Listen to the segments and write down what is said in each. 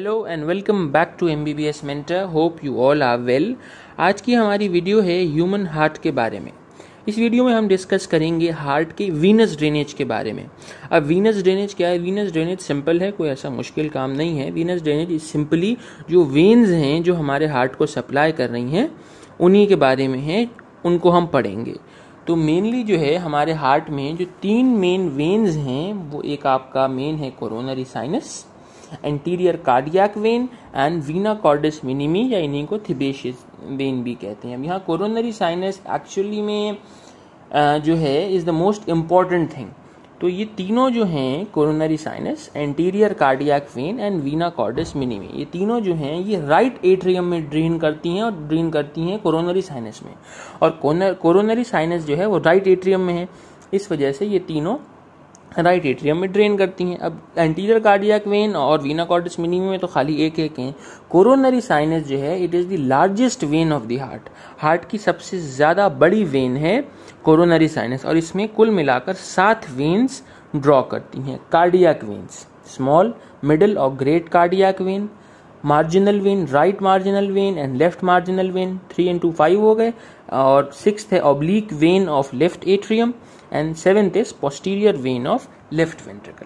Hello and welcome back to MBBS mentor. Hope you all are well. आज की हमारी video है human heart के बारे में। इस वीडियो में हम डिस्कस करेंगे हार्ट के वीनस ड्रेनेज के बारे में। अब वीनस ड्रेनेज क्या है? वीनस ड्रेनेज सिंपल है, कोई ऐसा मुश्किल काम नहीं है। वीनस ड्रेनेज इज सिंपली जो वेन्स हैं जो हमारे हार्ट को सप्लाई कर रही हैं उन्हीं के बारे में है, उनको हम पढ़ेंगे। तो मेनली जो है हमारे हार्ट में जो तीन मेन वेन्स हैं वो एक आपका मेन है coronary sinus, anterior cardiac vein and venae cordis minimae या इन्हीं को थिबेशियस वेन भी कहते हैं। अब यहाँ कोरोनरी साइनस एक्चुअली में जो है is the most important thing. तो ये तीनों जो हैं coronary sinus, anterior cardiac vein and venae cordis minimae, ये तीनों जो हैं ये राइट एट्रियम में ड्रेन करती हैं और ड्रेन करती हैं कोरोनरी साइनस में। और कोरोनरी साइनस जो है वो राइट एट्रियम में है, इस वजह से ये तीनों राइट एट्रियम में ड्रेन करती हैं। अब एंटीरियर कार्डियक वेन और वीना कॉर्डिस मिनिमी में तो खाली एक हैं। कोरोनरी साइनस जो है it is the largest when of the heart. Heart की सबसे ज़्यादा बड़ी वेन है कोरोनरी साइनस और इसमें कुल मिलाकर 7 वेन्स ड्रॉ करती हैं। कार्डियक वेन्स स्मॉल, मिडिल और great cardiac vein, marginal when, right marginal when and left marginal when, 3 into 5 हो गए। और 6th है oblique when of left atrium and 7th is posterior vein of left ventricle.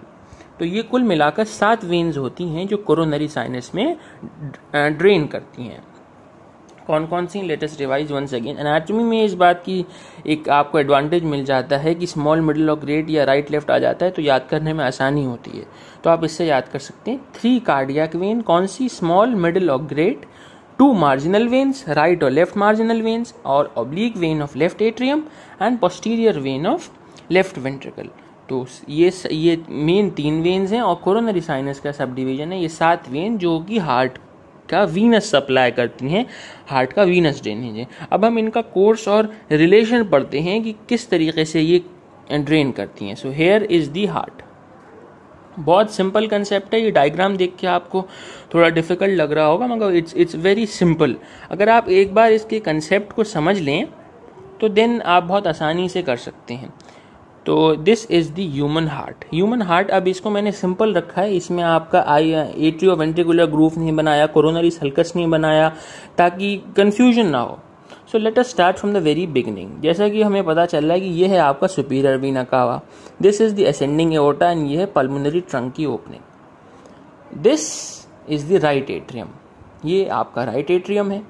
तो ये कुल मिलाकर 7 veins होती हैं जो कोरोनरी साइनस में ड्रेन करती हैं। कौन कौन सी? Latest revise once again. Anatomy में इस बात की एक आपको एडवांटेज मिल जाता है कि स्मॉल, मिडिल और ग्रेट या राइट लेफ्ट आ जाता है तो याद करने में आसानी होती है। तो आप इससे याद कर सकते हैं 3 कार्डियक वेन, कौन सी? स्मॉल, मिडिल और ग्रेट, 2 मार्जिनल वेन्स, राइट और लेफ्ट मार्जिनल वेन्स और oblique when of left atrium and posterior vein of left ventricle. तो ये मेन 3 वेन्स हैं और कोरोनरी साइनस का सब डिवीजन है ये 7 वेन जो कि हार्ट का वीनस सप्लाई करती हैं, हार्ट का वीनस ड्रेनेज है। अब हम इनका कोर्स और रिलेशन पढ़ते हैं कि किस तरीके से ये ड्रेन करती हैं। So here is the heart. बहुत सिंपल कंसेप्ट है। ये डायग्राम देख के आपको थोड़ा डिफिकल्ट लग रहा होगा मगर इट्स वेरी सिंपल। अगर आप एक बार इसके कंसेप्ट को समझ लें तो देन आप बहुत आसानी से कर सकते हैं। तो this is the human heart. Human heart, अब इसको मैंने सिंपल रखा है, इसमें आपका एट्रियो वेंट्रिकुलर ग्रूव नहीं बनाया, कोरोनरी सल्कस नहीं बनाया ताकि कंफ्यूजन ना हो। So let us start from the very beginning. जैसा कि हमें पता चल रहा है कि ये है आपका superior vena cava, this is the ascending aorta and ये है पल्मोनरी ट्रंक की opening. This is the right atrium, ये आपका राइट एट्रियम है।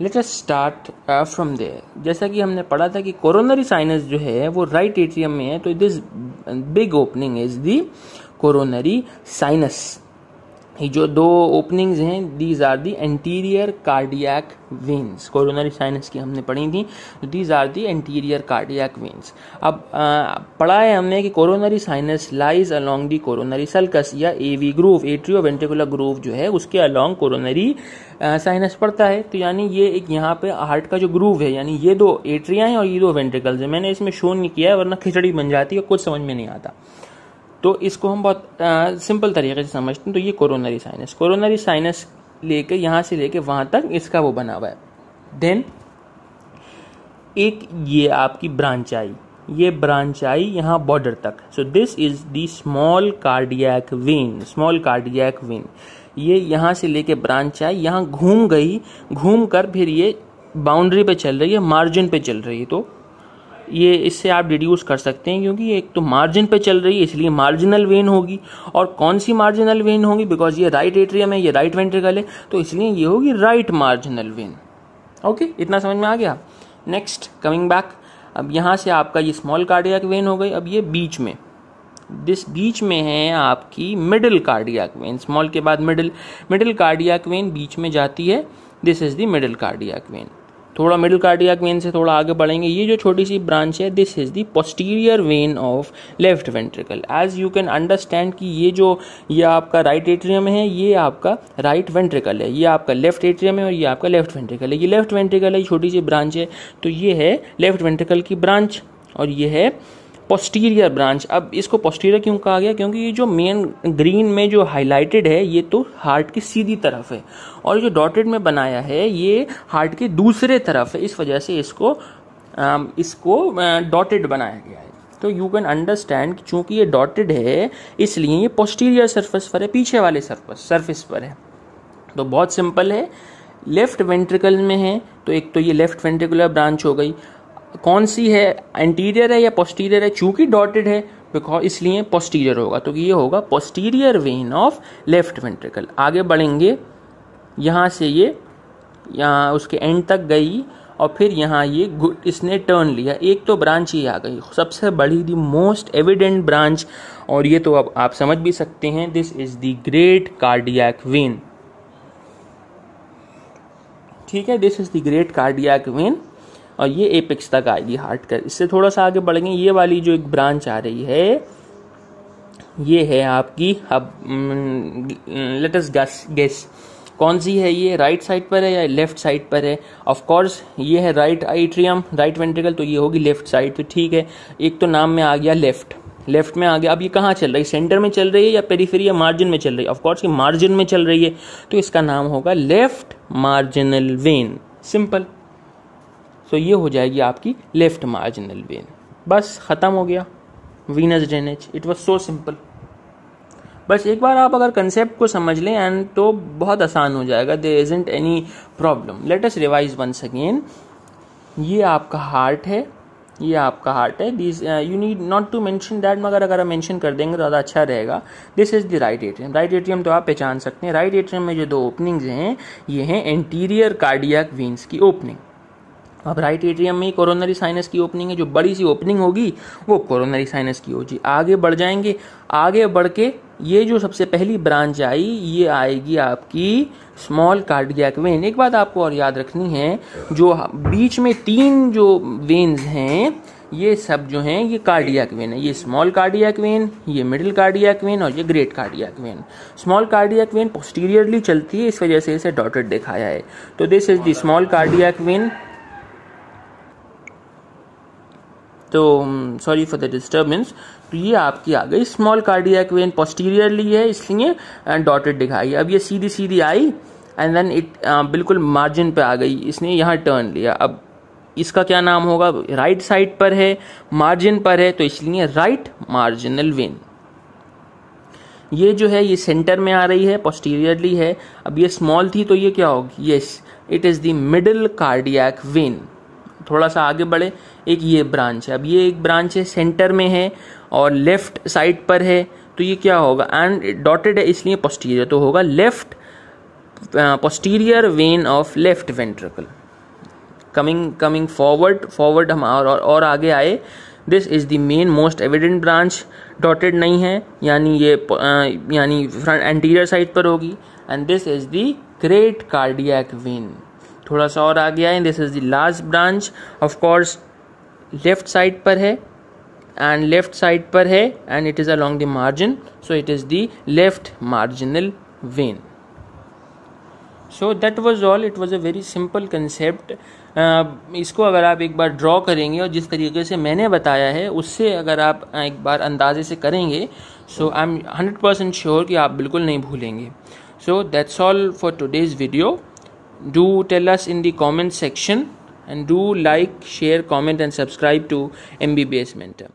Let us start from there. जैसा कि हमने पढ़ा था कि कोरोनरी साइनस जो है वो राइट एट्रियम में है, तो this big opening is the coronary sinus. ये जो 2 ओपनिंग्स हैं these are the anterior cardiac veins. Coronary sinus की हमने पढ़ी थी, these are the anterior cardiac veins. अब पढ़ा है हमने कि coronary sinus lies along the coronary sulcus या AV groove, atrioventricular groove जो है उसके अलोंग कोरोनरी साइनस पड़ता है। तो यानी ये एक यहाँ पे हार्ट का जो ग्रूव है, यानी ये 2 एट्रिया हैं और ये 2 वेंट्रिकल्स हैं। मैंने इसमें शो नहीं किया है वरना खिचड़ी बन जाती है, कुछ समझ में नहीं आता। तो इसको हम बहुत सिंपल तरीके से समझते हैं। तो ये कोरोनरी साइनस लेके यहाँ से लेके वहां तक इसका वो बना हुआ है। देन एक ये आपकी ब्रांच आई, ये ब्रांच आई यहाँ बॉर्डर तक। So this is the small cardiac vein, small cardiac vein. ये यहाँ से लेके ब्रांच आई, यहाँ घूम गई, घूम कर फिर ये बाउंड्री पे चल रही है, मार्जिन पे चल रही है। तो ये इससे आप डिड्यूस कर सकते हैं क्योंकि एक तो मार्जिन पे चल रही है इसलिए मार्जिनल वेन होगी। और कौन सी मार्जिनल वेन होगी? बिकॉज ये राइट एट्रियम है, ये राइट वेंट्रिकल है, तो इसलिए ये होगी राइट मार्जिनल वेन। ओके, इतना समझ में आ गया। नेक्स्ट कमिंग बैक, अब यहाँ से आपका ये स्मॉल कार्डियक वेन हो गई। अब ये बीच में, दिस बीच में है आपकी मिडिल कार्डियक वेन। स्मॉल के बाद मिडिल कार्डियक वेन बीच में जाती है। This is the middle cardiac vein. थोड़ा मिडिल कार्डियक वेन से थोड़ा आगे बढ़ेंगे, ये जो छोटी सी ब्रांच है this is the posterior vein of left ventricle. As you can understand कि ये आपका राइट एट्रियम है, ये आपका राइट वेंट्रिकल है, ये आपका लेफ्ट एट्रियम है और ये आपका लेफ्ट वेंट्रिकल है। ये लेफ्ट वेंट्रिकल है, छोटी सी ब्रांच है, तो ये है लेफ्ट वेंट्रिकल की ब्रांच और ये है पोस्टीरियर ब्रांच। अब इसको पोस्टीरियर क्यों कहा गया? क्योंकि ये जो मेन ग्रीन में जो हाईलाइटेड है ये तो हार्ट की सीधी तरफ है और जो डॉटेड में बनाया है ये हार्ट के दूसरे तरफ है, इस वजह से इसको डॉटेड बनाया गया है। तो यू कैन अंडरस्टैंड कि चूंकि ये डॉटेड है इसलिए ये पोस्टीरियर सरफेस पर है, पीछे वाले सरफेस पर है। तो बहुत सिंपल है, लेफ्ट वेंट्रिकल में है तो एक तो ये लेफ्ट वेंट्रिकुलर ब्रांच हो गई, कौन सी है, एंटीरियर है या पोस्टीरियर है, चूंकि डॉटेड है बिकॉज इसलिए पोस्टीरियर होगा, तो ये होगा posterior vein of left ventricle. आगे बढ़ेंगे, यहाँ से ये यहाँ उसके एंड तक गई और फिर यहाँ ये इसने टर्न लिया, एक तो ब्रांच ही आ गई, सबसे बड़ी दी मोस्ट एविडेंट ब्रांच, और ये तो अब आप समझ भी सकते हैं, this is the great cardiac vein. ठीक है, this is the great cardiac vein और ये एपेक्स तक आएगी हार्ट का। इससे थोड़ा सा आगे बढ़ेंगे, ये वाली जो एक ब्रांच आ रही है ये है आपकी, अब लेट अस गेस कौन सी है, ये राइट साइड पर है या लेफ्ट साइड पर है। ऑफ कोर्स ये है राइट एट्रियम, राइट वेंट्रिकल, तो ये होगी लेफ्ट साइड। तो ठीक है, एक तो नाम में आ गया लेफ्ट में आ गया। अब ये कहाँ चल रही है, सेंटर में चल रही है या पेरिफेरी या मार्जिन में चल रही है, ऑफ कोर्स ये मार्जिन में चल रही है, तो इसका नाम होगा लेफ्ट मार्जिनल वेन, सिंपल। तो ये हो जाएगी आपकी लेफ्ट मार्जिनल वेन, बस खत्म हो गया Venus drainage. It was so simple. बस एक बार आप अगर कंसेप्ट को समझ लें एंड तो बहुत आसान हो जाएगा, there isn't any problem. Let us revise once again. ये आपका हार्ट है, ये आपका हार्ट है, this you need not to mention that, मगर अगर आप मेंशन कर देंगे तो ज़्यादा अच्छा रहेगा। This is the right atrium. Right atrium तो आप पहचान सकते हैं। राइट एट्रियम में जो दो ओपनिंग्स हैं ये हैं एंटीरियर कार्डियक वेन्स की ओपनिंग। अब राइट एट्रियम में कोरोनरी साइनस की ओपनिंग है, जो बड़ी सी ओपनिंग होगी वो कोरोनरी साइनस की होगी। आगे बढ़ जाएंगे, आगे बढ़ के ये जो सबसे पहली ब्रांच आई ये आएगी आपकी स्मॉल कार्डियक वेन। एक बात आपको और याद रखनी है, जो बीच में तीन जो वेन्स हैं ये सब जो हैं ये कार्डियक वेन है। ये स्मॉल कार्डियक वेन, ये मिडिल कार्डियक वेन और ये great cardiac vein. Small cardiac vein posteriorly चलती है, इस वजह से इसे डॉटेड दिखाया है। तो this is the small cardiac vein. तो सॉरी फॉर द डिस्टर्बेंस। तो ये आपकी आ गई स्मॉल कार्डियक वेन, पोस्टीरियरली है इसलिए डॉटेड दिखाई। अब ये सीधी सीधी आई एंड देन इट बिल्कुल मार्जिन पे आ गई, इसने यहाँ टर्न लिया। अब इसका क्या नाम होगा, राइट साइड पर है, मार्जिन पर है, तो इसलिए राइट मार्जिनल वेन। ये जो है ये सेंटर में आ रही है, पोस्टीरियरली है। अब ये स्मॉल थी तो ये क्या होगी, yes it is the middle cardiac vein. थोड़ा सा आगे बढ़े, एक ये ब्रांच है, अब ये एक ब्रांच है सेंटर में है और लेफ्ट साइड पर है, तो ये क्या होगा, एंड डॉटेड है इसलिए पोस्टीरियर, तो होगा left posterior vein of left ventricle. Coming forward हम और आगे आए, this is the main most evident branch, dotted नहीं है यानी ये यानी फ्रंट एंटीरियर साइड पर होगी, and this is the great cardiac vein. थोड़ा सा और आगे आए, this is the last branch, of course left side पर है एंड लेफ्ट साइड पर है and it is along the margin, so it is the left marginal when. So that was all, it was a very simple concept. इसको अगर आप एक बार draw करेंगे और जिस तरीके से मैंने बताया है उससे अगर आप एक बार अंदाजे से करेंगे, सो आई एम 100% श्योर कि आप बिल्कुल नहीं भूलेंगे। So that's all for today's video. Do tell us in the comment section and do like, share, comment and subscribe to MBBS Mentor.